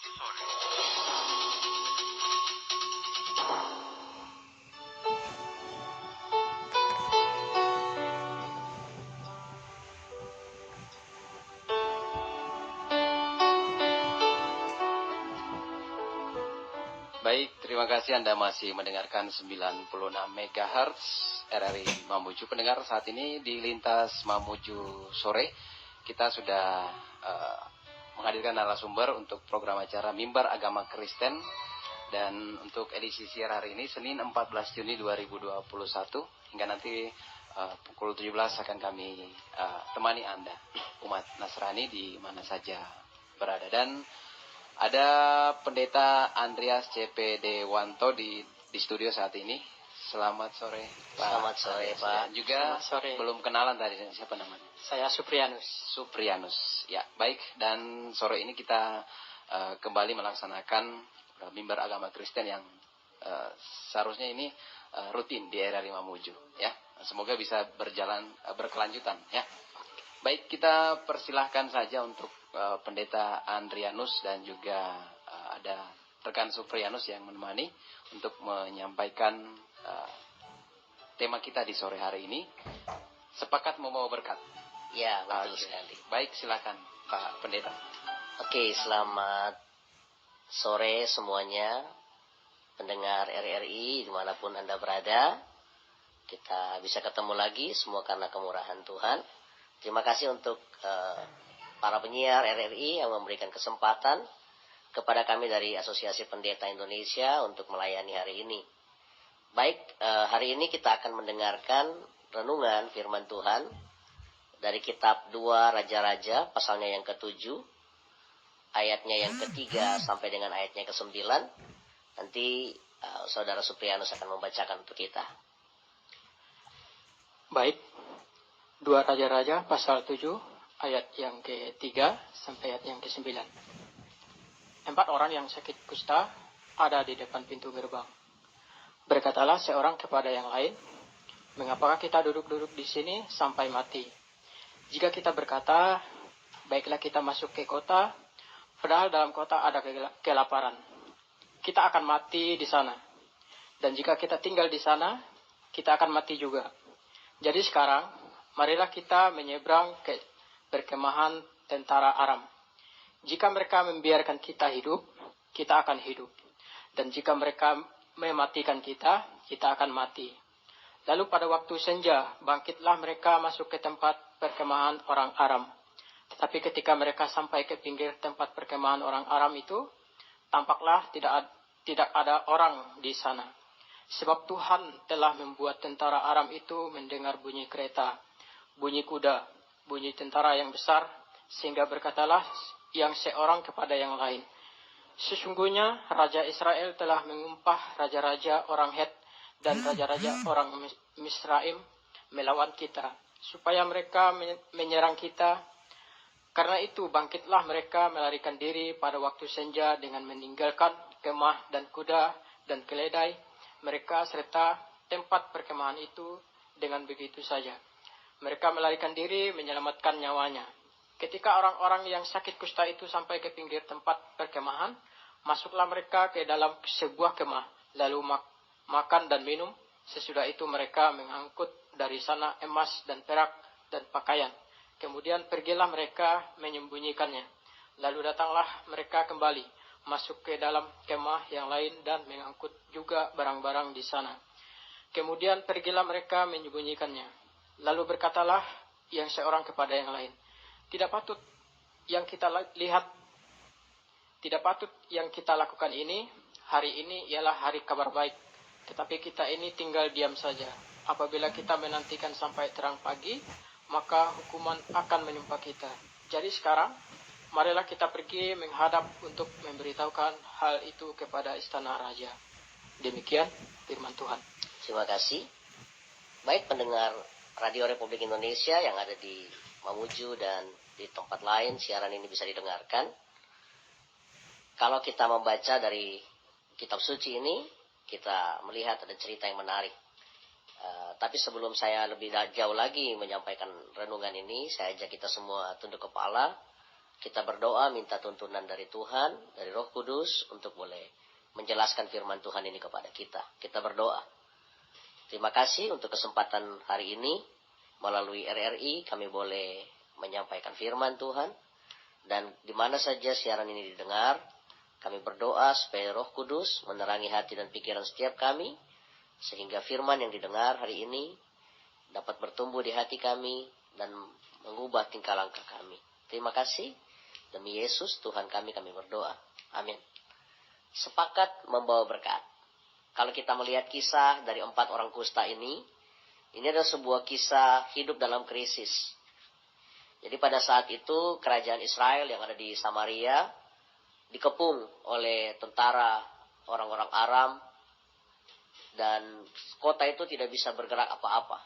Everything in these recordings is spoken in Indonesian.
Baik, terima kasih Anda masih mendengarkan 96 MHz RRI Mamuju. Pendengar, saat ini di lintas Mamuju sore kita sudah menghadirkan narasumber untuk program acara Mimbar Agama Kristen, dan untuk edisi siar hari ini Senin 14 Juni 2021 hingga nanti pukul 17 akan kami temani Anda umat Nasrani di mana saja berada. Dan ada Pendeta Andreas C.P. Dewanto di studio saat ini. Selamat sore, Pak. Selamat sore, Pak. Juga sore. Belum kenalan tadi, siapa namanya? Saya Suprianus. Suprianus. Ya, baik. Dan sore ini kita kembali melaksanakan Mimbar Agama Kristen yang seharusnya ini rutin di RRI Mamuju. Ya, semoga bisa berkelanjutan. Ya. Baik, kita persilahkan saja untuk Pendeta Andrianus dan juga ada rekan Suprianus yang menemani untuk menyampaikan tema kita di sore hari ini, sepakat membawa berkat. Ya, betul sekali. Baik, silakan Pak Pendeta. Oke, selamat sore semuanya, pendengar RRI dimanapun Anda berada. Kita bisa ketemu lagi, semua karena kemurahan Tuhan. Terima kasih untuk para penyiar RRI yang memberikan kesempatan kepada kami dari Asosiasi Pendeta Indonesia untuk melayani hari ini. Baik, hari ini kita akan mendengarkan renungan firman Tuhan dari kitab 2 Raja-Raja, pasalnya yang ke-7, ayatnya yang ke-3 sampai dengan ayatnya ke-9. Nanti Saudara Suprianus akan membacakan untuk kita. Baik, 2 Raja-Raja pasal 7 ayat yang ke-3 sampai ayat yang ke-9. 4 orang yang sakit kusta ada di depan pintu gerbang. Berkatalah seorang kepada yang lain, "Mengapakah kita duduk-duduk di sini sampai mati? Jika kita berkata, baiklah kita masuk ke kota, padahal dalam kota ada kelaparan, kita akan mati di sana. Dan jika kita tinggal di sana, kita akan mati juga. Jadi sekarang, marilah kita menyeberang ke perkemahan tentara Aram. Jika mereka membiarkan kita hidup, kita akan hidup. Dan jika mereka mematikan kita, kita akan mati." Lalu pada waktu senja, bangkitlah mereka masuk ke tempat perkemahan orang Aram. Tetapi ketika mereka sampai ke pinggir tempat perkemahan orang Aram itu, tampaklah tidak ada orang di sana. Sebab Tuhan telah membuat tentara Aram itu mendengar bunyi kereta, bunyi kuda, bunyi tentara yang besar, sehingga berkatalah yang seorang kepada yang lain, "Sesungguhnya Raja Israel telah mengumpah raja-raja orang Het dan raja-raja orang Misraim melawan kita, supaya mereka menyerang kita. Karena itu bangkitlah mereka melarikan diri pada waktu senja dengan meninggalkan kemah dan kuda dan keledai mereka serta tempat perkemahan itu dengan begitu saja. Mereka melarikan diri menyelamatkan nyawanya. Ketika orang-orang yang sakit kusta itu sampai ke pinggir tempat perkemahan, masuklah mereka ke dalam sebuah kemah, lalu makan dan minum. Sesudah itu mereka mengangkut dari sana emas dan perak dan pakaian. Kemudian pergilah mereka menyembunyikannya. Lalu datanglah mereka kembali, masuk ke dalam kemah yang lain dan mengangkut juga barang-barang di sana. Kemudian pergilah mereka menyembunyikannya. Lalu berkatalah yang seorang kepada yang lain, Tidak patut yang kita lakukan ini. Hari ini ialah hari kabar baik. Tetapi kita ini tinggal diam saja. Apabila kita menantikan sampai terang pagi, maka hukuman akan menimpa kita. Jadi sekarang, marilah kita pergi menghadap untuk memberitahukan hal itu kepada istana raja." Demikian firman Tuhan. Terima kasih. Baik pendengar Radio Republik Indonesia yang ada di Mamuju dan di tempat lain, siaran ini bisa didengarkan. Kalau kita membaca dari kitab suci ini, kita melihat ada cerita yang menarik. Tapi sebelum saya lebih jauh lagi menyampaikan renungan ini, saya ajak kita semua tunduk kepala. kita berdoa minta tuntunan dari Tuhan, dari Roh Kudus untuk boleh menjelaskan firman Tuhan ini kepada kita. Kita berdoa. Terima kasih untuk kesempatan hari ini. Melalui RRI kami boleh menyampaikan firman Tuhan. Dan di mana saja siaran ini didengar, kami berdoa supaya Roh Kudus menerangi hati dan pikiran setiap kami, sehingga firman yang didengar hari ini dapat bertumbuh di hati kami dan mengubah tingkah langkah kami. Terima kasih. Demi Yesus Tuhan kami berdoa. Amin. Sepakat membawa berkat. Kalau kita melihat kisah dari 4 orang kusta ini adalah sebuah kisah hidup dalam krisis. Jadi pada saat itu kerajaan Israel yang ada di Samaria dikepung oleh tentara orang-orang Aram, dan kota itu tidak bisa bergerak apa-apa.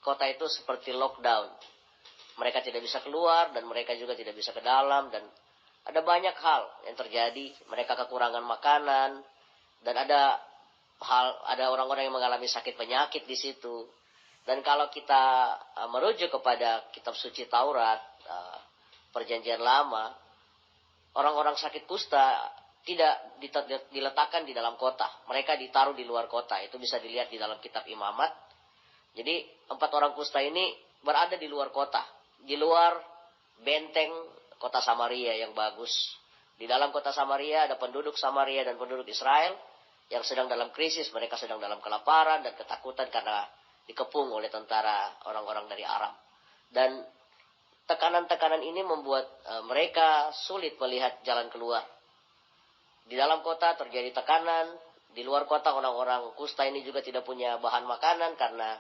Kota itu seperti lockdown. Mereka tidak bisa keluar dan mereka juga tidak bisa ke dalam, dan ada banyak hal yang terjadi. Mereka kekurangan makanan dan ada orang-orang yang mengalami sakit penyakit di situ. Dan kalau kita merujuk kepada kitab suci Taurat, Perjanjian Lama, orang-orang sakit kusta tidak diletakkan di dalam kota. Mereka ditaruh di luar kota. Itu bisa dilihat di dalam kitab Imamat. Jadi 4 orang kusta ini berada di luar kota. Di luar benteng kota Samaria yang bagus. Di dalam kota Samaria ada penduduk Samaria dan penduduk Israel yang sedang dalam krisis. Mereka sedang dalam kelaparan dan ketakutan karena dikepung oleh tentara orang-orang dari Aram. Dan tekanan-tekanan ini membuat mereka sulit melihat jalan keluar. Di dalam kota terjadi tekanan. Di luar kota orang-orang kusta ini juga tidak punya bahan makanan karena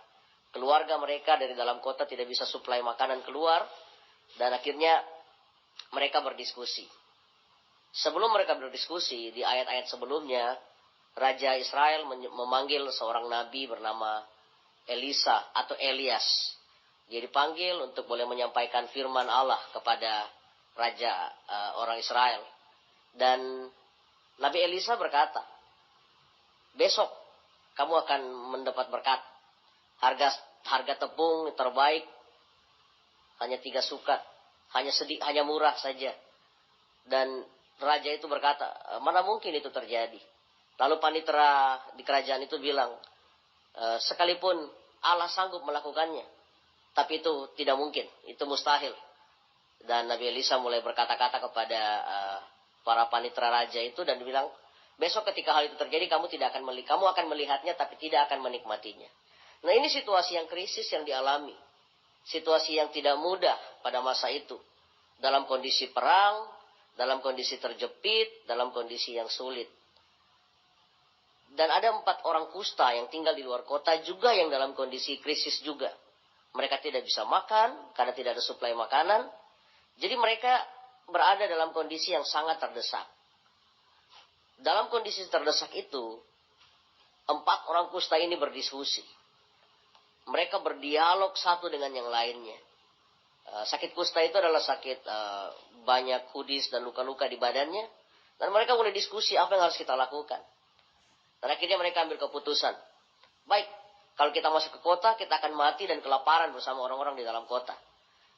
keluarga mereka dari dalam kota tidak bisa suplai makanan keluar. Dan akhirnya mereka berdiskusi. Sebelum mereka berdiskusi, di ayat-ayat sebelumnya, Raja Israel memanggil seorang nabi bernama Elisa atau Elias. Dia dipanggil untuk boleh menyampaikan firman Allah kepada Raja orang Israel. Dan Nabi Elisa berkata, besok kamu akan mendapat berkat. Harga tepung terbaik hanya 3 sukat, hanya murah saja. Dan raja itu berkata, mana mungkin itu terjadi? Lalu panitera di kerajaan itu bilang, sekalipun Allah sanggup melakukannya, tapi itu tidak mungkin, itu mustahil. Dan Nabi Elisa mulai berkata-kata kepada para panitera raja itu dan bilang, besok ketika hal itu terjadi kamu akan melihatnya tapi tidak akan menikmatinya. Nah, ini situasi yang krisis yang dialami. Situasi yang tidak mudah pada masa itu. Dalam kondisi perang, dalam kondisi terjepit, dalam kondisi yang sulit. Dan ada 4 orang kusta yang tinggal di luar kota juga yang dalam kondisi krisis juga. Mereka tidak bisa makan karena tidak ada suplai makanan. Jadi mereka berada dalam kondisi yang sangat terdesak. Dalam kondisi terdesak itu, 4 orang kusta ini berdiskusi. Mereka berdialog satu dengan yang lainnya. Sakit kusta itu adalah sakit banyak kudis dan luka-luka di badannya. Dan mereka mulai diskusi apa yang harus kita lakukan. Dan akhirnya mereka ambil keputusan. Baik, kalau kita masuk ke kota, kita akan mati dan kelaparan bersama orang-orang di dalam kota.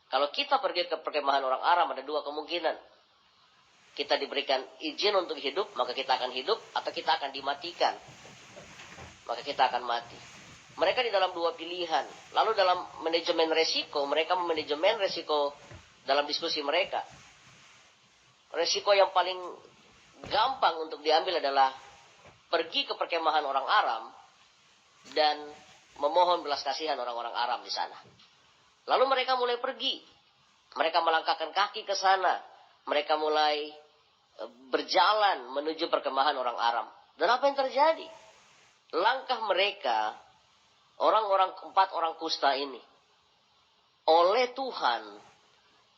Kalau kita pergi ke perkemahan orang Aram, ada 2 kemungkinan. Kita diberikan izin untuk hidup, maka kita akan hidup, atau kita akan dimatikan. Maka kita akan mati. Mereka di dalam 2 pilihan. Lalu dalam manajemen resiko, mereka memanajemen resiko dalam diskusi mereka. Resiko yang paling gampang untuk diambil adalah pergi ke perkemahan orang Aram dan memohon belas kasihan orang-orang Aram di sana. Lalu mereka mulai pergi. Mereka melangkahkan kaki ke sana. Mereka mulai berjalan menuju perkemahan orang Aram. Dan apa yang terjadi? Langkah mereka, orang-orang 4 orang kusta ini, oleh Tuhan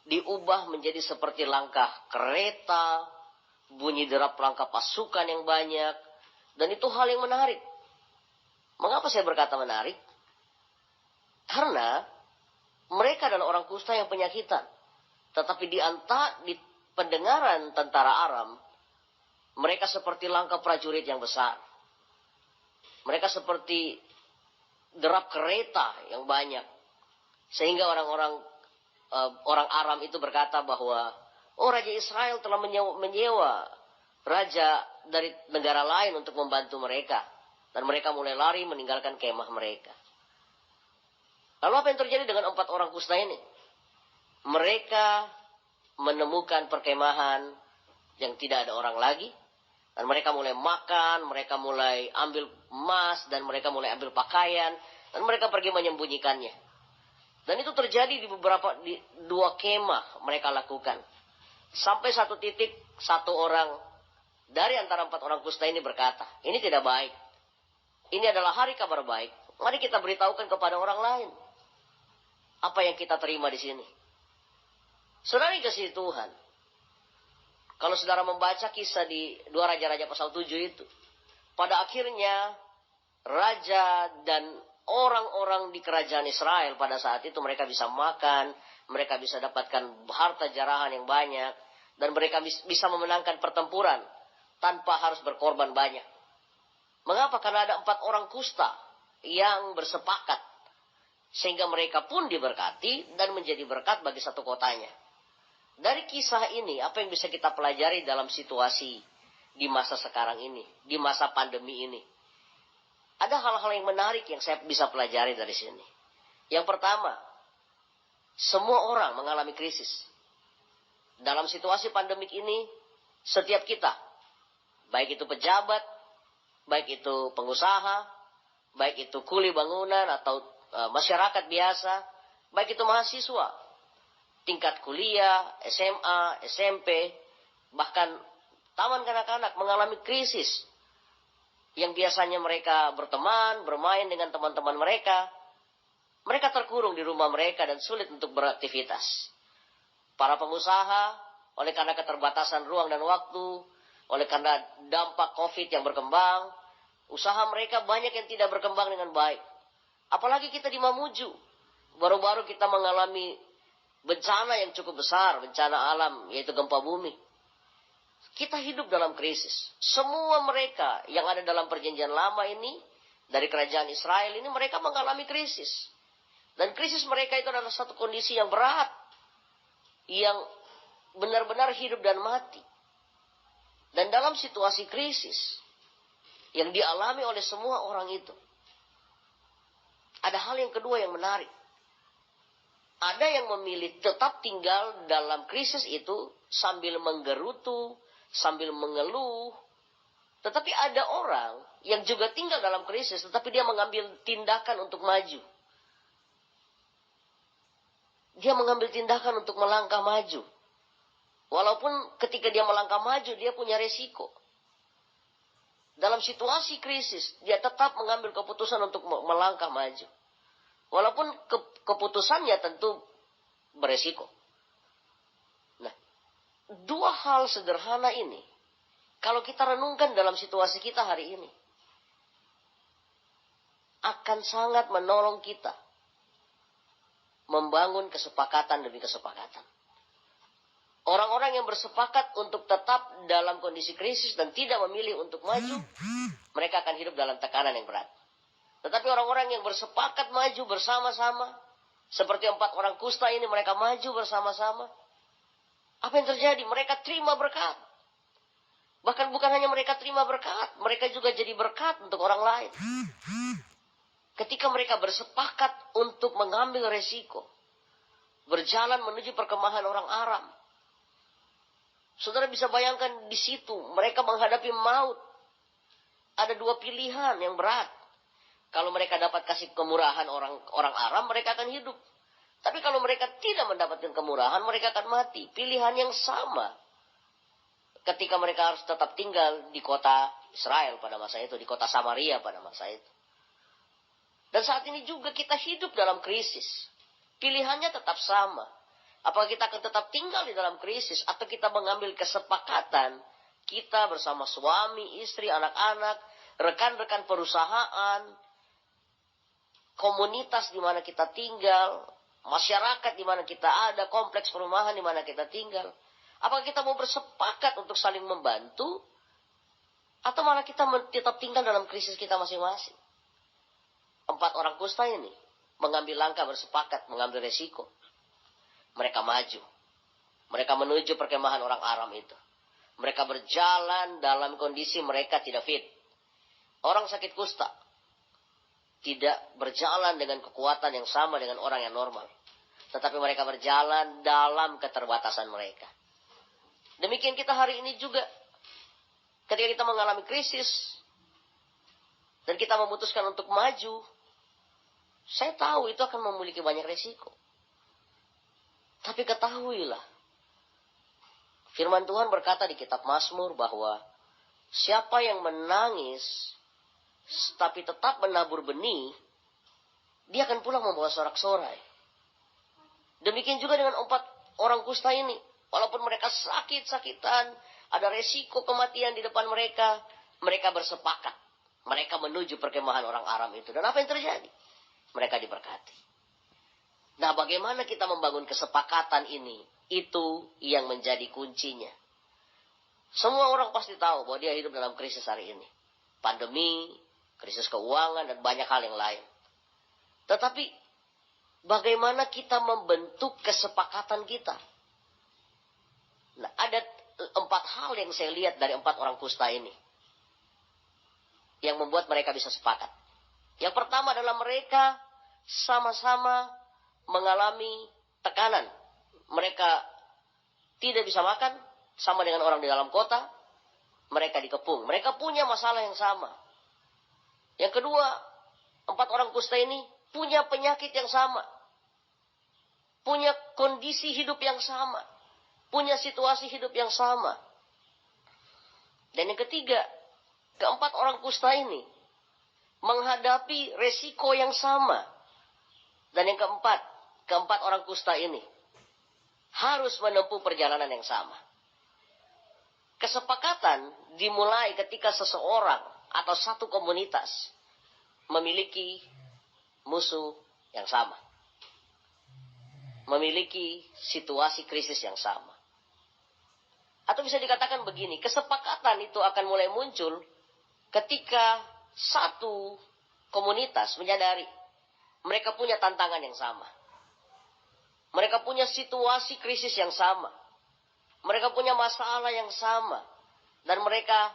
diubah menjadi seperti langkah kereta, bunyi derap langkah pasukan yang banyak, dan itu hal yang menarik. Mengapa saya berkata menarik? Karena mereka adalah orang kusta yang penyakitan, tetapi di pendengaran tentara Aram, mereka seperti langkah prajurit yang besar. Mereka seperti derap kereta yang banyak. Sehingga orang Aram itu berkata bahwa Oh, Raja Israel telah menyewa raja dari negara lain untuk membantu mereka. Dan mereka mulai lari meninggalkan kemah mereka. Lalu apa yang terjadi dengan 4 orang kusta ini? Mereka menemukan perkemahan yang tidak ada orang lagi. Dan mereka mulai makan, mereka mulai ambil emas, dan mereka mulai ambil pakaian. Dan mereka pergi menyembunyikannya. Dan itu terjadi di 2 kemah mereka lakukan. Sampai satu titik, 1 orang dari antara 4 orang kusta ini berkata, ini tidak baik. Ini adalah hari kabar baik. Mari kita beritahukan kepada orang lain apa yang kita terima di sini. Saudara kasih Tuhan, kalau saudara membaca kisah di 2 Raja-Raja pasal 7 itu, pada akhirnya raja dan orang-orang di kerajaan Israel pada saat itu mereka bisa makan, mereka bisa dapatkan harta jarahan yang banyak, dan mereka bisa memenangkan pertempuran tanpa harus berkorban banyak. Mengapa? Karena ada 4 orang kusta yang bersepakat. Sehingga mereka pun diberkati dan menjadi berkat bagi satu kotanya. Dari kisah ini, apa yang bisa kita pelajari dalam situasi di masa sekarang ini, di masa pandemi ini? Ada hal-hal yang menarik yang saya bisa pelajari dari sini. Yang pertama, semua orang mengalami krisis. Dalam situasi pandemik ini, setiap kita, baik itu pejabat, baik itu pengusaha, baik itu kuli bangunan atau masyarakat biasa, baik itu mahasiswa, tingkat kuliah, SMA, SMP, bahkan taman kanak-kanak mengalami krisis. Yang biasanya mereka berteman, bermain dengan teman-teman mereka, mereka terkurung di rumah mereka dan sulit untuk beraktivitas. Para pengusaha, oleh karena keterbatasan ruang dan waktu, oleh karena dampak COVID yang berkembang, usaha mereka banyak yang tidak berkembang dengan baik. Apalagi kita di Mamuju, baru-baru kita mengalami bencana yang cukup besar, bencana alam, yaitu gempa bumi. Kita hidup dalam krisis. Semua mereka yang ada dalam perjanjian lama ini, dari kerajaan Israel ini, mereka mengalami krisis. Dan krisis mereka itu adalah satu kondisi yang berat, yang benar-benar hidup dan mati. Dan dalam situasi krisis yang dialami oleh semua orang itu, ada hal yang kedua yang menarik. Ada yang memilih tetap tinggal dalam krisis itu sambil menggerutu, sambil mengeluh. Tetapi ada orang yang juga tinggal dalam krisis, tetapi dia mengambil tindakan untuk maju. Dia mengambil tindakan untuk melangkah maju. Walaupun ketika dia melangkah maju, dia punya resiko. Dalam situasi krisis, dia tetap mengambil keputusan untuk melangkah maju. Walaupun keputusannya tentu beresiko. Nah, 2 hal sederhana ini, kalau kita renungkan dalam situasi kita hari ini, akan sangat menolong kita membangun kesepakatan demi kesepakatan. Orang-orang yang bersepakat untuk tetap dalam kondisi krisis dan tidak memilih untuk maju, mereka akan hidup dalam tekanan yang berat. Tetapi orang-orang yang bersepakat maju bersama-sama, seperti 4 orang kusta ini, mereka maju bersama-sama. Apa yang terjadi? Mereka terima berkat. Bahkan bukan hanya mereka terima berkat, mereka juga jadi berkat untuk orang lain. Ketika mereka bersepakat untuk mengambil resiko, berjalan menuju perkemahan orang Aram. Saudara bisa bayangkan di situ, mereka menghadapi maut. Ada 2 pilihan yang berat. Kalau mereka dapat kasih kemurahan orang Aram, mereka akan hidup. Tapi kalau mereka tidak mendapatkan kemurahan, mereka akan mati. Pilihan yang sama ketika mereka harus tetap tinggal di kota Israel pada masa itu, di kota Samaria pada masa itu. Dan saat ini juga kita hidup dalam krisis. Pilihannya tetap sama. Apakah kita akan tetap tinggal di dalam krisis, atau kita mengambil kesepakatan, kita bersama suami, istri, anak-anak, rekan-rekan perusahaan, komunitas di mana kita tinggal, masyarakat di mana kita ada, kompleks perumahan di mana kita tinggal. Apakah kita mau bersepakat untuk saling membantu, atau malah kita tetap tinggal dalam krisis kita masing-masing? 4 orang kusta ini mengambil langkah bersepakat, mengambil resiko. Mereka maju. Mereka menuju perkemahan orang Aram itu. Mereka berjalan dalam kondisi mereka tidak fit. Orang sakit kusta tidak berjalan dengan kekuatan yang sama dengan orang yang normal. Tetapi mereka berjalan dalam keterbatasan mereka. Demikian kita hari ini juga. Ketika kita mengalami krisis dan kita memutuskan untuk maju, saya tahu itu akan memiliki banyak resiko. Tapi ketahuilah, firman Tuhan berkata di kitab Mazmur bahwa siapa yang menangis tapi tetap menabur benih, dia akan pulang membawa sorak-sorai. Demikian juga dengan 4 orang kusta ini. Walaupun mereka sakit-sakitan, ada resiko kematian di depan mereka, mereka bersepakat. Mereka menuju perkemahan orang Aram itu. Dan apa yang terjadi? Mereka diberkati. Nah, bagaimana kita membangun kesepakatan ini? Itu yang menjadi kuncinya. Semua orang pasti tahu bahwa dia hidup dalam krisis hari ini. Pandemi, krisis keuangan, dan banyak hal yang lain. Tetapi, bagaimana kita membentuk kesepakatan kita? Nah, ada 4 hal yang saya lihat dari 4 orang kusta ini. Yang membuat mereka bisa sepakat. Yang pertama adalah mereka sama-sama mengalami tekanan. Mereka tidak bisa makan, sama dengan orang di dalam kota. Mereka dikepung. Mereka punya masalah yang sama. Yang kedua, 4 orang kusta ini punya penyakit yang sama. Punya kondisi hidup yang sama. Punya situasi hidup yang sama. Dan yang ketiga, keempat orang kusta ini menghadapi resiko yang sama. Dan yang keempat orang kusta ini harus menempuh perjalanan yang sama. Kesepakatan dimulai ketika seseorang atau satu komunitas memiliki musuh yang sama. Memiliki situasi krisis yang sama. Atau bisa dikatakan begini, kesepakatan itu akan mulai muncul ketika satu komunitas menyadari mereka punya tantangan yang sama. Mereka punya situasi krisis yang sama. Mereka punya masalah yang sama. Dan mereka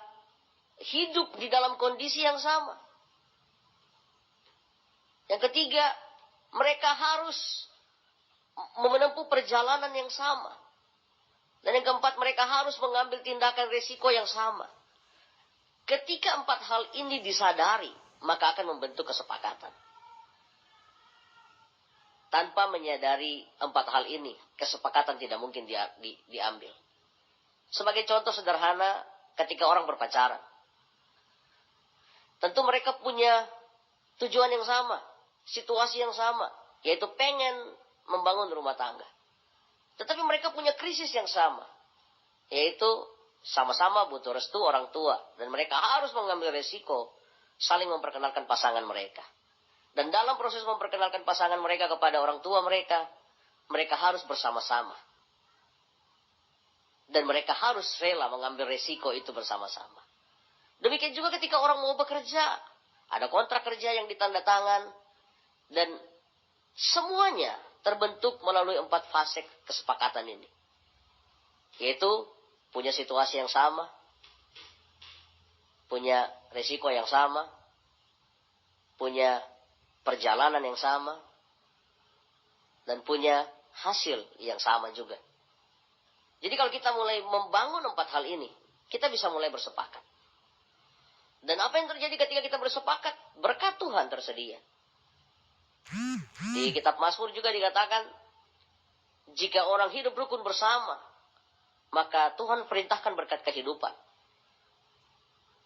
hidup di dalam kondisi yang sama. Yang ketiga, mereka harus menempuh perjalanan yang sama. Dan yang keempat, mereka harus mengambil tindakan risiko yang sama. Ketika 4 hal ini disadari, maka akan membentuk kesepakatan. Tanpa menyadari 4 hal ini, kesepakatan tidak mungkin diambil. Sebagai contoh sederhana, ketika orang berpacaran. Tentu mereka punya tujuan yang sama, situasi yang sama, yaitu pengen membangun rumah tangga. Tetapi mereka punya krisis yang sama, yaitu sama-sama butuh restu orang tua. Dan mereka harus mengambil resiko saling memperkenalkan pasangan mereka. Dan dalam proses memperkenalkan pasangan mereka kepada orang tua mereka, mereka harus bersama-sama. Dan mereka harus rela mengambil resiko itu bersama-sama. Demikian juga ketika orang mau bekerja, ada kontrak kerja yang ditanda tangan, dan semuanya terbentuk melalui 4 fase kesepakatan ini. Yaitu punya situasi yang sama, punya resiko yang sama, punya perjalanan yang sama, dan punya hasil yang sama juga. Jadi kalau kita mulai membangun 4 hal ini, kita bisa mulai bersepakat. Dan apa yang terjadi ketika kita bersepakat? Berkat Tuhan tersedia. Di kitab Mazmur juga dikatakan, jika orang hidup rukun bersama, maka Tuhan perintahkan berkat kehidupan.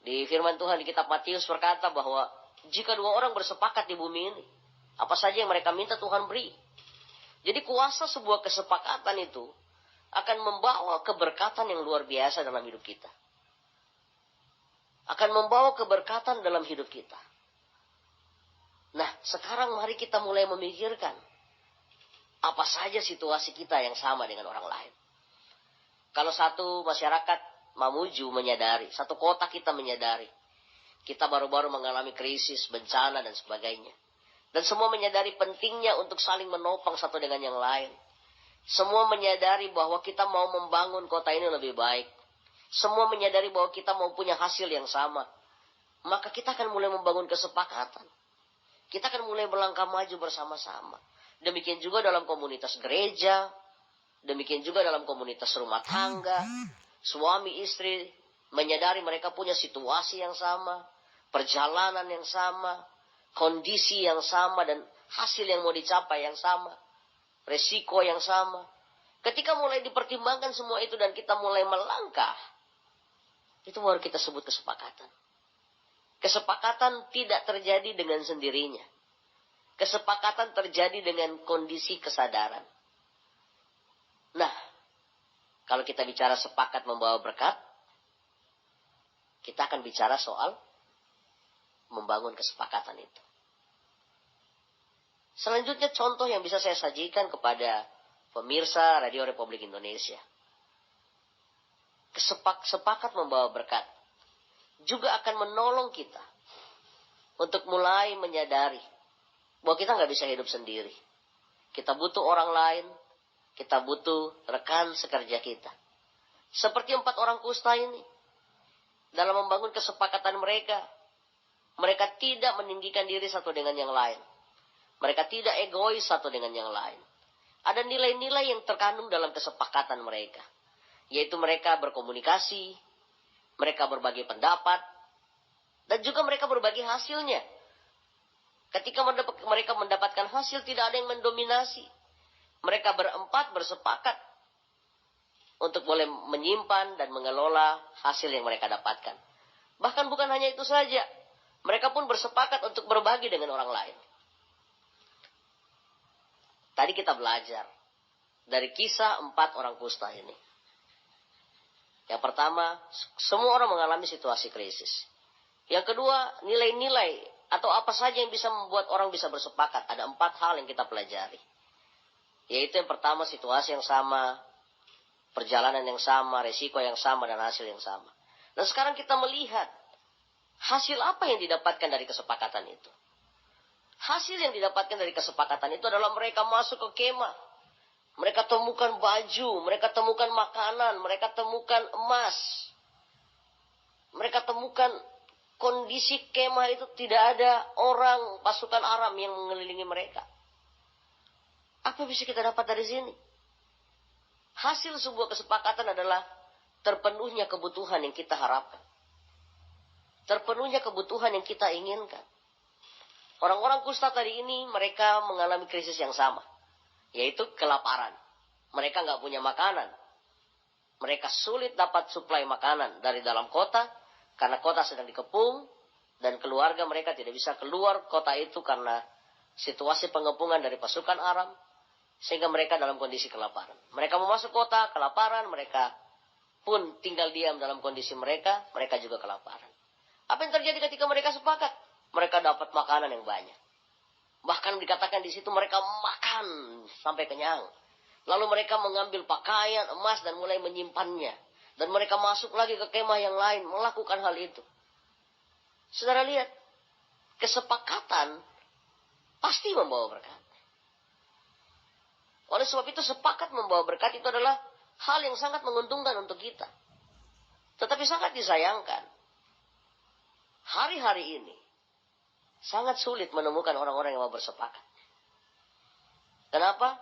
Di firman Tuhan di kitab Matius berkata bahwa jika 2 orang bersepakat di bumi ini, apa saja yang mereka minta Tuhan beri. Jadi kuasa sebuah kesepakatan itu akan membawa keberkatan yang luar biasa dalam hidup kita. Akan membawa keberkatan dalam hidup kita. Nah, sekarang mari kita mulai memikirkan apa saja situasi kita yang sama dengan orang lain. Kalau satu masyarakat Mamuju menyadari, satu kota kita menyadari, kita baru-baru mengalami krisis, bencana, dan sebagainya. Dan semua menyadari pentingnya untuk saling menopang satu dengan yang lain. Semua menyadari bahwa kita mau membangun kota ini lebih baik. Semua menyadari bahwa kita mau punya hasil yang sama. Maka kita akan mulai membangun kesepakatan. Kita akan mulai melangkah maju bersama-sama. Demikian juga dalam komunitas gereja. Demikian juga dalam komunitas rumah tangga. Suami istri menyadari mereka punya situasi yang sama. Perjalanan yang sama. Kondisi yang sama dan hasil yang mau dicapai yang sama. Resiko yang sama. Ketika mulai dipertimbangkan semua itu dan kita mulai melangkah, itu baru kita sebut kesepakatan. Kesepakatan tidak terjadi dengan sendirinya. Kesepakatan terjadi dengan kondisi kesadaran. Nah, kalau kita bicara sepakat membawa berkat, kita akan bicara soal membangun kesepakatan itu. Selanjutnya contoh yang bisa saya sajikan kepada pemirsa Radio Republik Indonesia. Sepakat membawa berkat juga akan menolong kita untuk mulai menyadari bahwa kita nggak bisa hidup sendiri. Kita butuh orang lain, kita butuh rekan sekerja kita. Seperti 4 orang kusta ini, dalam membangun kesepakatan mereka tidak meninggikan diri satu dengan yang lain. Mereka tidak egois satu dengan yang lain. Ada nilai-nilai yang terkandung dalam kesepakatan mereka. Yaitu mereka berkomunikasi, mereka berbagi pendapat, dan juga mereka berbagi hasilnya. Ketika mereka mendapatkan hasil, tidak ada yang mendominasi. Mereka berempat bersepakat untuk boleh menyimpan dan mengelola hasil yang mereka dapatkan. Bahkan bukan hanya itu saja, mereka pun bersepakat untuk berbagi dengan orang lain. Tadi kita belajar dari kisah 4 orang kusta ini. Yang pertama, semua orang mengalami situasi krisis. Yang kedua, nilai-nilai atau apa saja yang bisa membuat orang bisa bersepakat. Ada 4 hal yang kita pelajari. Yaitu yang pertama, situasi yang sama, perjalanan yang sama, resiko yang sama, dan hasil yang sama. Dan sekarang kita melihat hasil apa yang didapatkan dari kesepakatan itu. Hasil yang didapatkan dari kesepakatan itu adalah mereka masuk ke kemah. Mereka temukan baju, mereka temukan makanan, mereka temukan emas. Mereka temukan kondisi kemah itu tidak ada orang pasukan Aram yang mengelilingi mereka. Apa yang bisa kita dapat dari sini? Hasil sebuah kesepakatan adalah terpenuhnya kebutuhan yang kita harapkan. Terpenuhnya kebutuhan yang kita inginkan. Orang-orang kusta tadi ini mereka mengalami krisis yang sama. Yaitu kelaparan. Mereka nggak punya makanan. Mereka sulit dapat suplai makanan dari dalam kota. Karena kota sedang dikepung. Dan keluarga mereka tidak bisa keluar kota itu karena situasi pengepungan dari pasukan Aram. Sehingga mereka dalam kondisi kelaparan. Mereka mau masuk kota, kelaparan. Mereka pun tinggal diam dalam kondisi mereka. Mereka juga kelaparan. Apa yang terjadi ketika mereka sepakat? Mereka dapat makanan yang banyak. Bahkan dikatakan di situ mereka makan sampai kenyang. Lalu mereka mengambil pakaian, emas dan mulai menyimpannya. Dan mereka masuk lagi ke kemah yang lain, melakukan hal itu. Saudara lihat, kesepakatan pasti membawa berkat. Oleh sebab itu sepakat membawa berkat itu adalah hal yang sangat menguntungkan untuk kita. Tetapi sangat disayangkan. Hari-hari ini sangat sulit menemukan orang-orang yang mau bersepakat. Kenapa?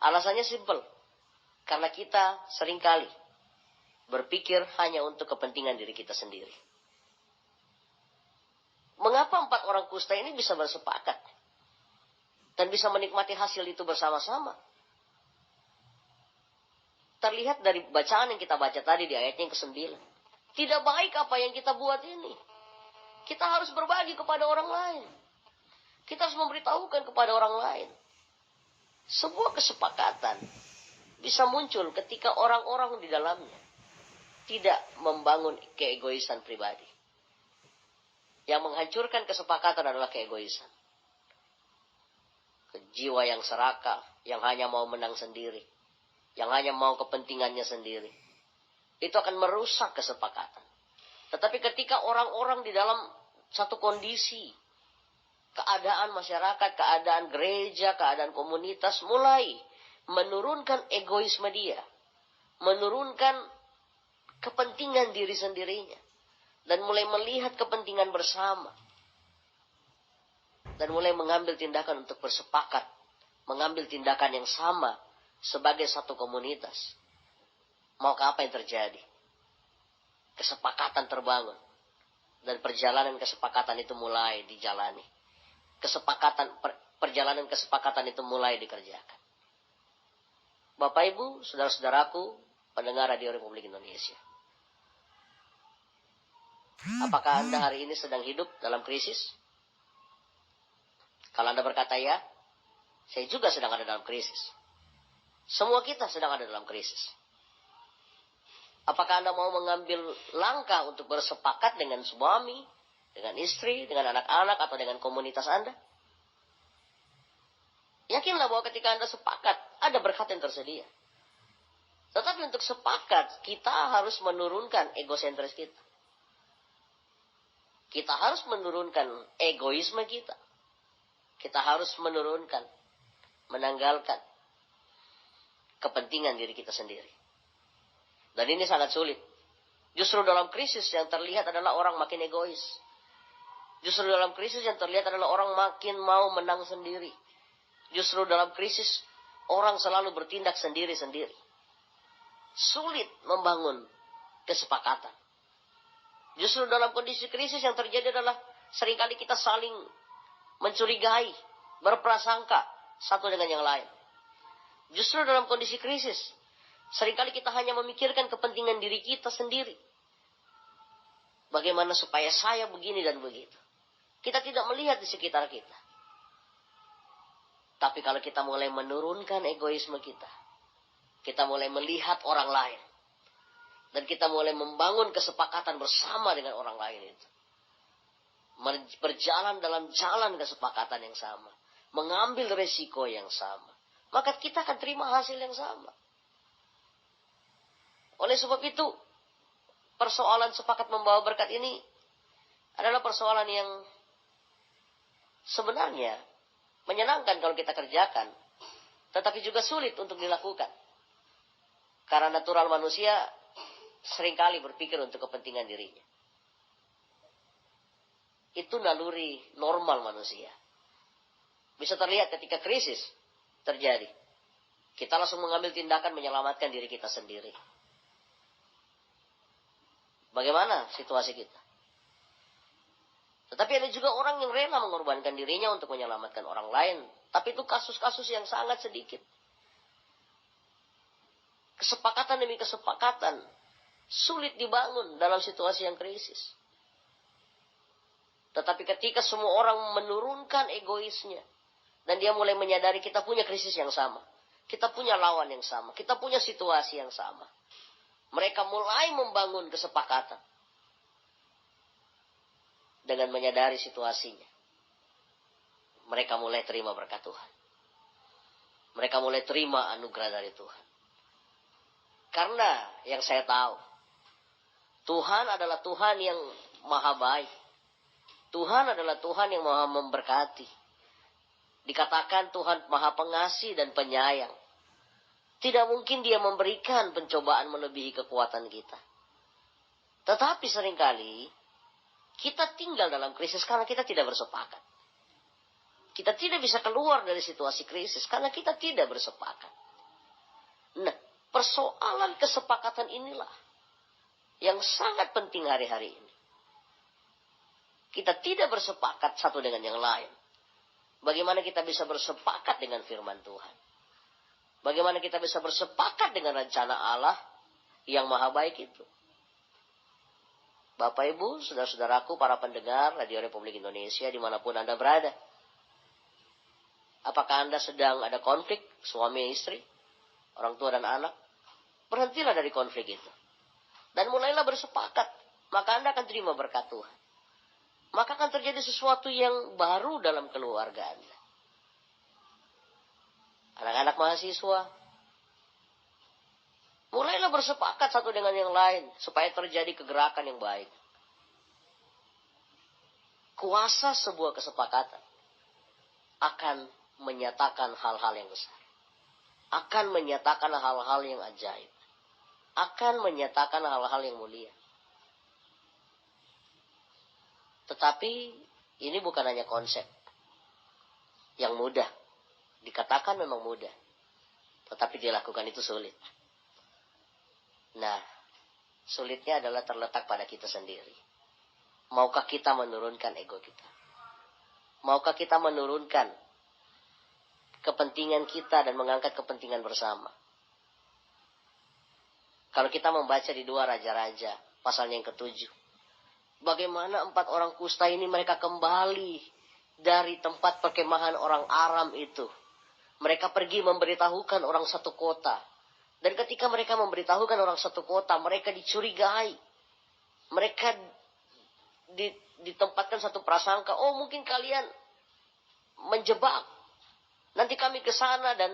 Alasannya simpel. Karena kita seringkali berpikir hanya untuk kepentingan diri kita sendiri. Mengapa 4 orang kusta ini bisa bersepakat? Dan bisa menikmati hasil itu bersama-sama? Terlihat dari bacaan yang kita baca tadi di ayatnya yang ke-9. Tidak baik apa yang kita buat ini. Kita harus berbagi kepada orang lain. Kita harus memberitahukan kepada orang lain. Sebuah kesepakatan bisa muncul ketika orang-orang di dalamnya tidak membangun keegoisan pribadi. Yang menghancurkan kesepakatan adalah keegoisan. Jiwa yang serakah, yang hanya mau menang sendiri. Yang hanya mau kepentingannya sendiri. Itu akan merusak kesepakatan. Tetapi ketika orang-orang di dalam satu kondisi, keadaan masyarakat, keadaan gereja, keadaan komunitas mulai menurunkan egoisme dia, menurunkan kepentingan diri sendirinya, dan mulai melihat kepentingan bersama, dan mulai mengambil tindakan untuk bersepakat, mengambil tindakan yang sama sebagai satu komunitas. Maka apa yang terjadi? Kesepakatan terbangun, dan perjalanan kesepakatan itu mulai dijalani. Perjalanan kesepakatan itu mulai dikerjakan. Bapak Ibu, saudara-saudaraku, pendengar Radio Republik Indonesia. Apakah Anda hari ini sedang hidup dalam krisis? Kalau Anda berkata ya, saya juga sedang ada dalam krisis. Semua kita sedang ada dalam krisis. Apakah Anda mau mengambil langkah untuk bersepakat dengan suami, dengan istri, dengan anak-anak, atau dengan komunitas Anda? Yakinlah bahwa ketika Anda sepakat, ada berkat yang tersedia. Tetapi untuk sepakat, kita harus menurunkan egosentris kita. Kita harus menurunkan egoisme kita. Kita harus menurunkan, menanggalkan kepentingan diri kita sendiri. Dan ini sangat sulit. Justru dalam krisis yang terlihat adalah orang makin egois. Justru dalam krisis yang terlihat adalah orang makin mau menang sendiri. Justru dalam krisis, orang selalu bertindak sendiri-sendiri. Sulit membangun kesepakatan. Justru dalam kondisi krisis yang terjadi adalah seringkali kita saling mencurigai, berprasangka satu dengan yang lain. Justru dalam kondisi krisis, seringkali kita hanya memikirkan kepentingan diri kita sendiri. Bagaimana supaya saya begini dan begitu. Kita tidak melihat di sekitar kita. Tapi kalau kita mulai menurunkan egoisme kita, kita mulai melihat orang lain, dan kita mulai membangun kesepakatan bersama dengan orang lain itu, berjalan dalam jalan kesepakatan yang sama, mengambil resiko yang sama, maka kita akan terima hasil yang sama. Oleh sebab itu, persoalan sepakat membawa berkat ini adalah persoalan yang sebenarnya menyenangkan kalau kita kerjakan, tetapi juga sulit untuk dilakukan. Karena natural manusia seringkali berpikir untuk kepentingan dirinya. Itu naluri normal manusia. Bisa terlihat ketika krisis terjadi. Kita langsung mengambil tindakan menyelamatkan diri kita sendiri. Bagaimana situasi kita? Tetapi ada juga orang yang rela mengorbankan dirinya untuk menyelamatkan orang lain. Tapi itu kasus-kasus yang sangat sedikit. Kesepakatan demi kesepakatan sulit dibangun dalam situasi yang krisis. Tetapi ketika semua orang menurunkan egoisnya, dan dia mulai menyadari kita punya krisis yang sama, kita punya lawan yang sama, kita punya situasi yang sama, mereka mulai membangun kesepakatan. Dengan menyadari situasinya, mereka mulai terima berkat Tuhan. Mereka mulai terima anugerah dari Tuhan. Karena yang saya tahu, Tuhan adalah Tuhan yang maha baik. Tuhan adalah Tuhan yang maha memberkati. Dikatakan Tuhan maha pengasih dan penyayang. Tidak mungkin dia memberikan pencobaan melebihi kekuatan kita. Tetapi seringkali kita tinggal dalam krisis karena kita tidak bersepakat. Kita tidak bisa keluar dari situasi krisis karena kita tidak bersepakat. Nah, persoalan kesepakatan inilah yang sangat penting hari-hari ini. Kita tidak bersepakat satu dengan yang lain. Bagaimana kita bisa bersepakat dengan firman Tuhan? Bagaimana kita bisa bersepakat dengan rencana Allah yang maha baik itu? Bapak Ibu, saudara-saudaraku, para pendengar Radio Republik Indonesia dimanapun Anda berada. Apakah Anda sedang ada konflik suami istri, orang tua dan anak? Berhentilah dari konflik itu. Dan mulailah bersepakat. Maka Anda akan terima berkat Tuhan. Maka akan terjadi sesuatu yang baru dalam keluarga Anda. Anak-anak mahasiswa, mulailah bersepakat satu dengan yang lain supaya terjadi kegerakan yang baik. Kuasa sebuah kesepakatan akan menyatakan hal-hal yang besar. akan menyatakan hal-hal yang ajaib, akan menyatakan hal-hal yang mulia. Tetapi ini bukan hanya konsep yang mudah. Dikatakan memang mudah, tetapi dilakukan itu sulit. Nah, sulitnya adalah terletak pada kita sendiri. Maukah kita menurunkan ego kita? Maukah kita menurunkan kepentingan kita dan mengangkat kepentingan bersama? Kalau kita membaca di 2 Raja-Raja, pasalnya yang ke-7. Bagaimana 4 orang kusta ini mereka kembali dari tempat perkemahan orang Aram itu. Mereka pergi memberitahukan orang satu kota. Dan ketika mereka memberitahukan orang satu kota, mereka dicurigai. Mereka ditempatkan satu prasangka, oh mungkin kalian menjebak. Nanti kami ke sana dan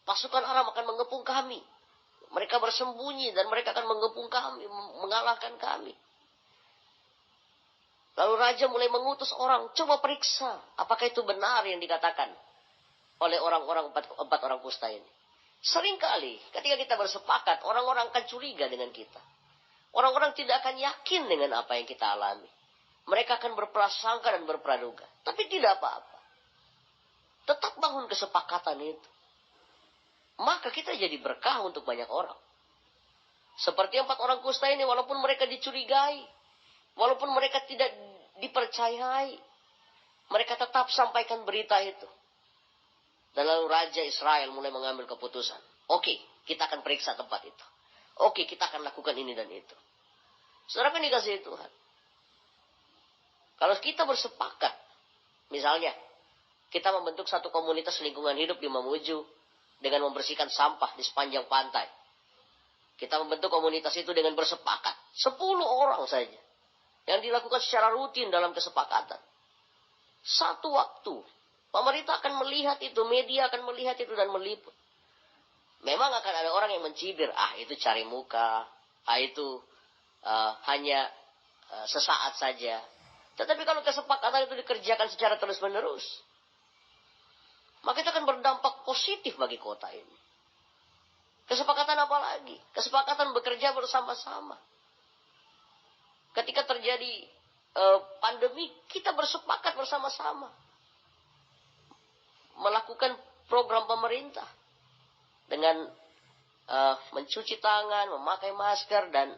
pasukan Aram akan mengepung kami. Mereka bersembunyi dan mereka akan mengepung kami, mengalahkan kami. Lalu raja mulai mengutus orang, coba periksa apakah itu benar yang dikatakan oleh orang-orang 4 orang kusta ini. Seringkali ketika kita bersepakat, orang-orang akan curiga dengan kita. Orang-orang tidak akan yakin dengan apa yang kita alami. Mereka akan berprasangka dan berpraduga. Tapi tidak apa-apa. Tetap bangun kesepakatan itu. Maka kita jadi berkah untuk banyak orang. Seperti 4 orang kusta ini, walaupun mereka dicurigai, walaupun mereka tidak dipercayai, mereka tetap sampaikan berita itu. Dan lalu Raja Israel mulai mengambil keputusan. Oke, kita akan periksa tempat itu. Oke, kita akan lakukan ini dan itu. Saudara kan dikasihi Tuhan. Kalau kita bersepakat, misalnya, kita membentuk satu komunitas lingkungan hidup di Mamuju dengan membersihkan sampah di sepanjang pantai. Kita membentuk komunitas itu dengan bersepakat. 10 orang saja. Yang dilakukan secara rutin dalam kesepakatan. Satu waktu, pemerintah akan melihat itu, media akan melihat itu dan meliput. Memang akan ada orang yang mencibir, itu cari muka, itu hanya sesaat saja. Tetapi kalau kesepakatan itu dikerjakan secara terus-menerus, maka itu akan berdampak positif bagi kota ini. Kesepakatan apa lagi? Kesepakatan bekerja bersama-sama. Ketika terjadi pandemi, kita bersepakat bersama-sama melakukan program pemerintah dengan mencuci tangan, memakai masker, dan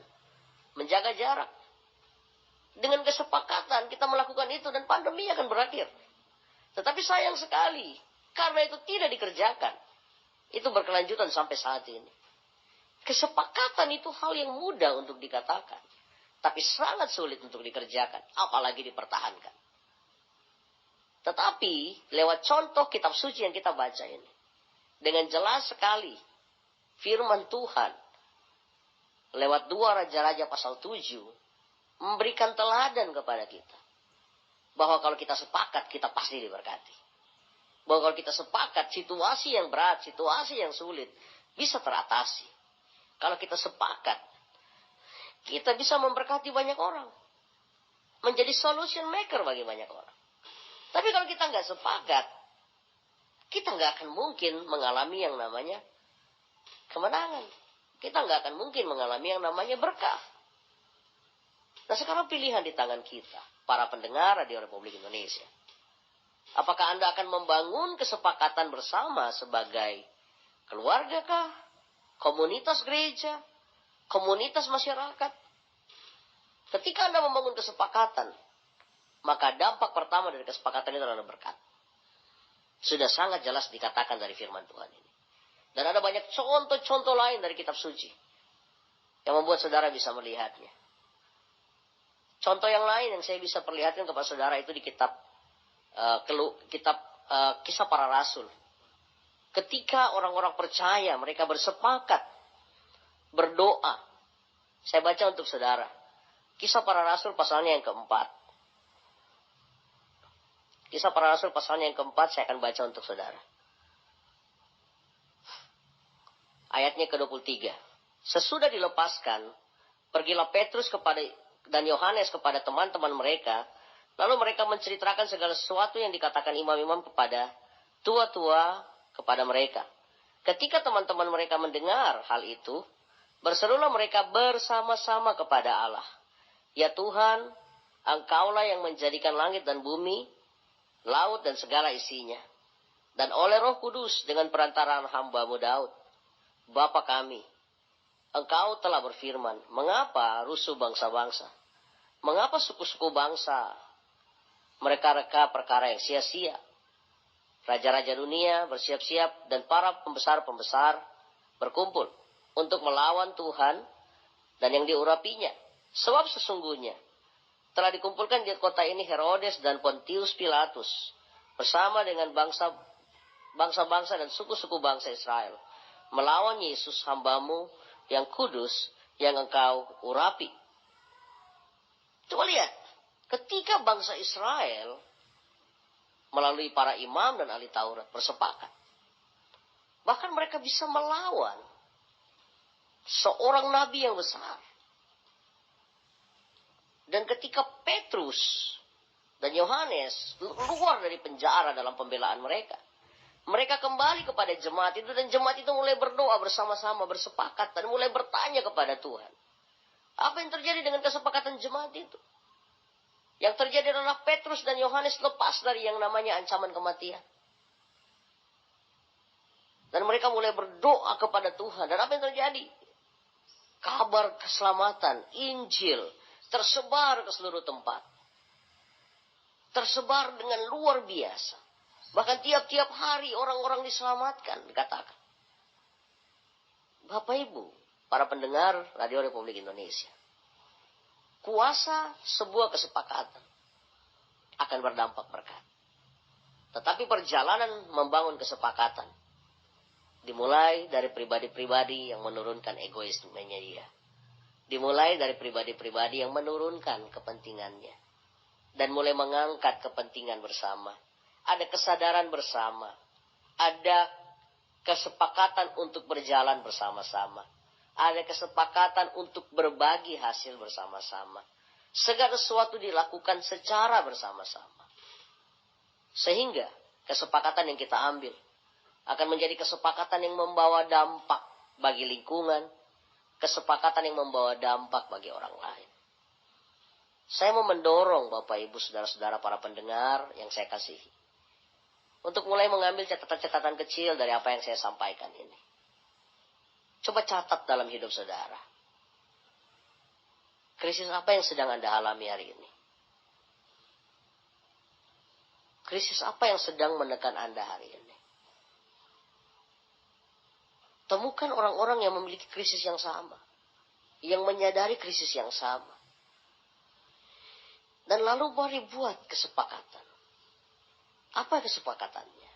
menjaga jarak. Dengan kesepakatan kita melakukan itu dan pandemi akan berakhir. Tetapi sayang sekali, karena itu tidak dikerjakan. Itu berkelanjutan sampai saat ini. Kesepakatan itu hal yang mudah untuk dikatakan, tapi sangat sulit untuk dikerjakan, apalagi dipertahankan. Tetapi lewat contoh kitab suci yang kita baca ini, dengan jelas sekali firman Tuhan lewat 2 Raja-Raja pasal 7 memberikan teladan kepada kita. Bahwa kalau kita sepakat, kita pasti diberkati. Bahwa kalau kita sepakat, situasi yang berat, situasi yang sulit bisa teratasi. Kalau kita sepakat, kita bisa memberkati banyak orang. Menjadi solution maker bagi banyak orang. Tapi kalau kita nggak sepakat, kita nggak akan mungkin mengalami yang namanya kemenangan. Kita nggak akan mungkin mengalami yang namanya berkah. Nah sekarang pilihan di tangan kita, para pendengar Radio Republik Indonesia. Apakah Anda akan membangun kesepakatan bersama sebagai keluarga kah? Komunitas gereja? Komunitas masyarakat? Ketika Anda membangun kesepakatan, maka dampak pertama dari kesepakatan itu adalah berkat. Sudah sangat jelas dikatakan dari firman Tuhan ini. Dan ada banyak contoh-contoh lain dari kitab suci yang membuat saudara bisa melihatnya. Contoh yang lain yang saya bisa perlihatkan kepada saudara itu di kitab Kisah Para Rasul. Ketika orang-orang percaya, mereka bersepakat berdoa. Saya baca untuk saudara. Kisah Para Rasul pasalnya yang keempat. Kisah Para Rasul pasalnya yang keempat saya akan baca untuk saudara. Ayatnya ke-23. Sesudah dilepaskan, pergilah Petrus dan Yohanes kepada teman-teman mereka. Lalu mereka menceritakan segala sesuatu yang dikatakan imam-imam kepada tua-tua kepada mereka. Ketika teman-teman mereka mendengar hal itu, berserulah mereka bersama-sama kepada Allah. Ya Tuhan, Engkaulah yang menjadikan langit dan bumi, laut dan segala isinya. Dan oleh Roh Kudus dengan perantaraan hamba-Mu Daud, Bapa kami, Engkau telah berfirman, mengapa rusuh bangsa-bangsa? Mengapa suku-suku bangsa mereka-reka perkara yang sia-sia? Raja-raja dunia bersiap-siap dan para pembesar-pembesar berkumpul untuk melawan Tuhan dan yang diurapinya. Sebab sesungguhnya telah dikumpulkan di kota ini Herodes dan Pontius Pilatus bersama dengan bangsa-bangsa dan suku-suku bangsa Israel melawan Yesus hamba-Mu yang kudus yang Engkau urapi. Coba lihat, ketika bangsa Israel melalui para imam dan ahli Taurat bersepakat, bahkan mereka bisa melawan seorang nabi yang besar. Dan ketika Petrus dan Yohanes keluar dari penjara dalam pembelaan mereka, mereka kembali kepada jemaat itu dan jemaat itu mulai berdoa bersama-sama, bersepakat dan mulai bertanya kepada Tuhan. Apa yang terjadi dengan kesepakatan jemaat itu? Yang terjadi adalah Petrus dan Yohanes lepas dari yang namanya ancaman kematian. Dan mereka mulai berdoa kepada Tuhan. Dan apa yang terjadi? Kabar keselamatan, Injil, tersebar ke seluruh tempat. Tersebar dengan luar biasa. Bahkan tiap-tiap hari orang-orang diselamatkan, dikatakan. Bapak Ibu, para pendengar Radio Republik Indonesia. Kuasa sebuah kesepakatan akan berdampak berkat. Tetapi perjalanan membangun kesepakatan dimulai dari pribadi-pribadi yang menurunkan egoismenya dia. Dimulai dari pribadi-pribadi yang menurunkan kepentingannya. Dan mulai mengangkat kepentingan bersama. Ada kesadaran bersama. Ada kesepakatan untuk berjalan bersama-sama. Ada kesepakatan untuk berbagi hasil bersama-sama. Segala sesuatu dilakukan secara bersama-sama. Sehingga kesepakatan yang kita ambil akan menjadi kesepakatan yang membawa dampak bagi lingkungan. Kesepakatan yang membawa dampak bagi orang lain. Saya mau mendorong Bapak Ibu Saudara-saudara para pendengar yang saya kasihi. Untuk mulai mengambil catatan-catatan kecil dari apa yang saya sampaikan ini. Coba catat dalam hidup saudara. Krisis apa yang sedang Anda alami hari ini? Krisis apa yang sedang menekan Anda hari ini? Temukan orang-orang yang memiliki krisis yang sama. Yang menyadari krisis yang sama. Dan lalu mari buat kesepakatan. Apa kesepakatannya?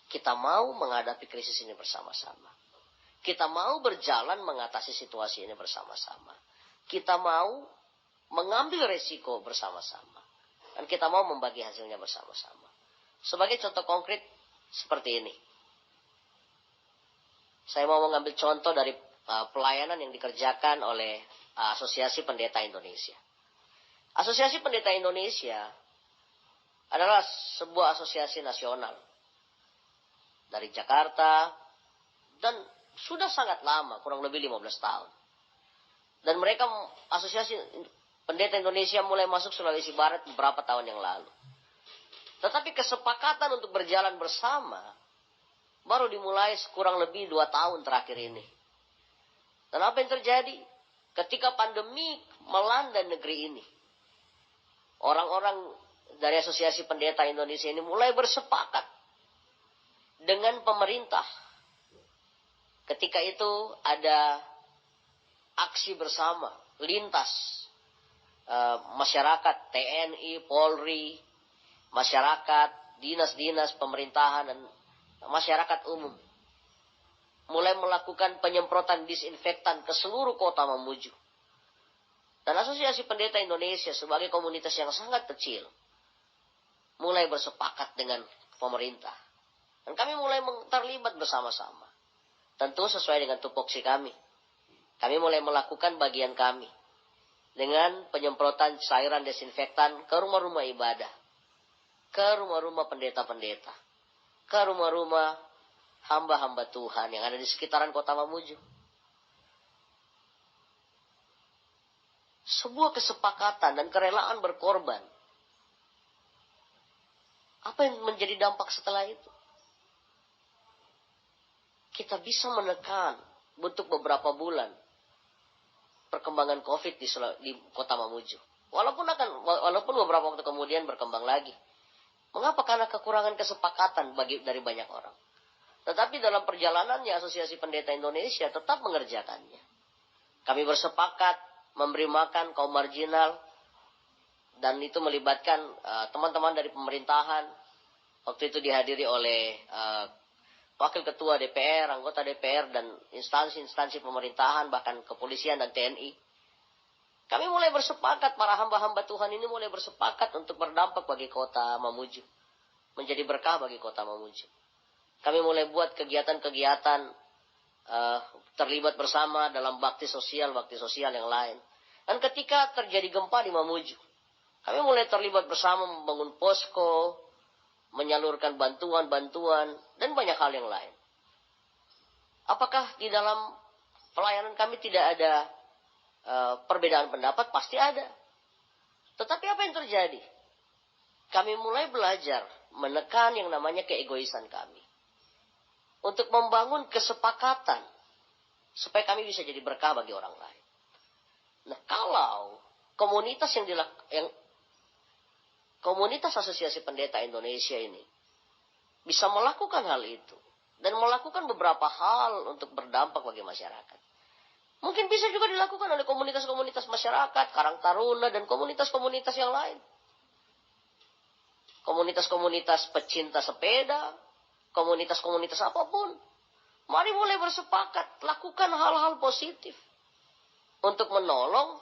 Kita mau menghadapi krisis ini bersama-sama. Kita mau berjalan mengatasi situasi ini bersama-sama. Kita mau mengambil resiko bersama-sama. Dan kita mau membagi hasilnya bersama-sama. Sebagai contoh konkret seperti ini. Saya mau mengambil contoh dari pelayanan yang dikerjakan oleh Asosiasi Pendeta Indonesia. Asosiasi Pendeta Indonesia adalah sebuah asosiasi nasional. Dari Jakarta dan sudah sangat lama, kurang lebih 15 tahun. Dan mereka, Asosiasi Pendeta Indonesia mulai masuk Sulawesi Barat beberapa tahun yang lalu. Tetapi kesepakatan untuk berjalan bersama baru dimulai kurang lebih 2 tahun terakhir ini. Dan apa yang terjadi? Ketika pandemi melanda negeri ini, orang-orang dari Asosiasi Pendeta Indonesia ini mulai bersepakat dengan pemerintah. Ketika itu ada aksi bersama, lintas masyarakat, TNI, Polri, masyarakat, dinas-dinas pemerintahan, dan masyarakat umum. Mulai melakukan penyemprotan disinfektan ke seluruh kota Mamuju. Dan Asosiasi Pendeta Indonesia sebagai komunitas yang sangat kecil, mulai bersepakat dengan pemerintah. Dan kami mulai terlibat bersama-sama. Tentu sesuai dengan tupoksi kami. Kami mulai melakukan bagian kami. Dengan penyemprotan cairan desinfektan ke rumah-rumah ibadah. Ke rumah-rumah pendeta-pendeta. Ke rumah-rumah hamba-hamba Tuhan yang ada di sekitaran kota Mamuju. Sebuah kesepakatan dan kerelaan berkorban. Apa yang menjadi dampak setelah itu? Kita bisa menekan untuk beberapa bulan perkembangan COVID di kota Mamuju. Walaupun beberapa waktu kemudian berkembang lagi. Mengapa? Karena kekurangan kesepakatan dari banyak orang. Tetapi dalam perjalanannya Asosiasi Pendeta Indonesia tetap mengerjakannya. Kami bersepakat memberi makan kaum marginal, dan itu melibatkan teman-teman dari pemerintahan. Waktu itu dihadiri oleh Wakil Ketua DPR, anggota DPR, dan instansi-instansi pemerintahan, bahkan kepolisian dan TNI. Kami mulai bersepakat, para hamba-hamba Tuhan ini mulai bersepakat untuk berdampak bagi kota Mamuju. Menjadi berkah bagi kota Mamuju. Kami mulai buat kegiatan-kegiatan, terlibat bersama dalam bakti sosial yang lain. Dan ketika terjadi gempa di Mamuju, kami mulai terlibat bersama membangun posko, menyalurkan bantuan-bantuan, dan banyak hal yang lain. Apakah di dalam pelayanan kami tidak ada perbedaan pendapat? Pasti ada. Tetapi apa yang terjadi? Kami mulai belajar menekan yang namanya keegoisan kami. Untuk membangun kesepakatan supaya kami bisa jadi berkah bagi orang lain. Nah, kalau komunitas komunitas Asosiasi Pendeta Indonesia ini bisa melakukan hal itu dan melakukan beberapa hal untuk berdampak bagi masyarakat, mungkin bisa juga dilakukan oleh komunitas-komunitas masyarakat, Karang Taruna, dan komunitas-komunitas yang lain. Komunitas-komunitas pecinta sepeda, komunitas-komunitas apapun. Mari mulai bersepakat, lakukan hal-hal positif untuk menolong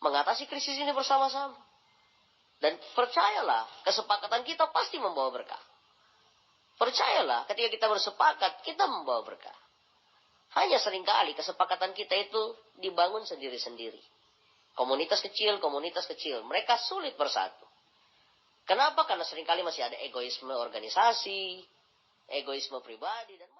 mengatasi krisis ini bersama-sama. Dan percayalah, kesepakatan kita pasti membawa berkah. Percayalah, ketika kita bersepakat, kita membawa berkah. Hanya seringkali kesepakatan kita itu dibangun sendiri-sendiri. Komunitas kecil, mereka sulit bersatu. Kenapa? Karena seringkali masih ada egoisme organisasi, egoisme pribadi, dan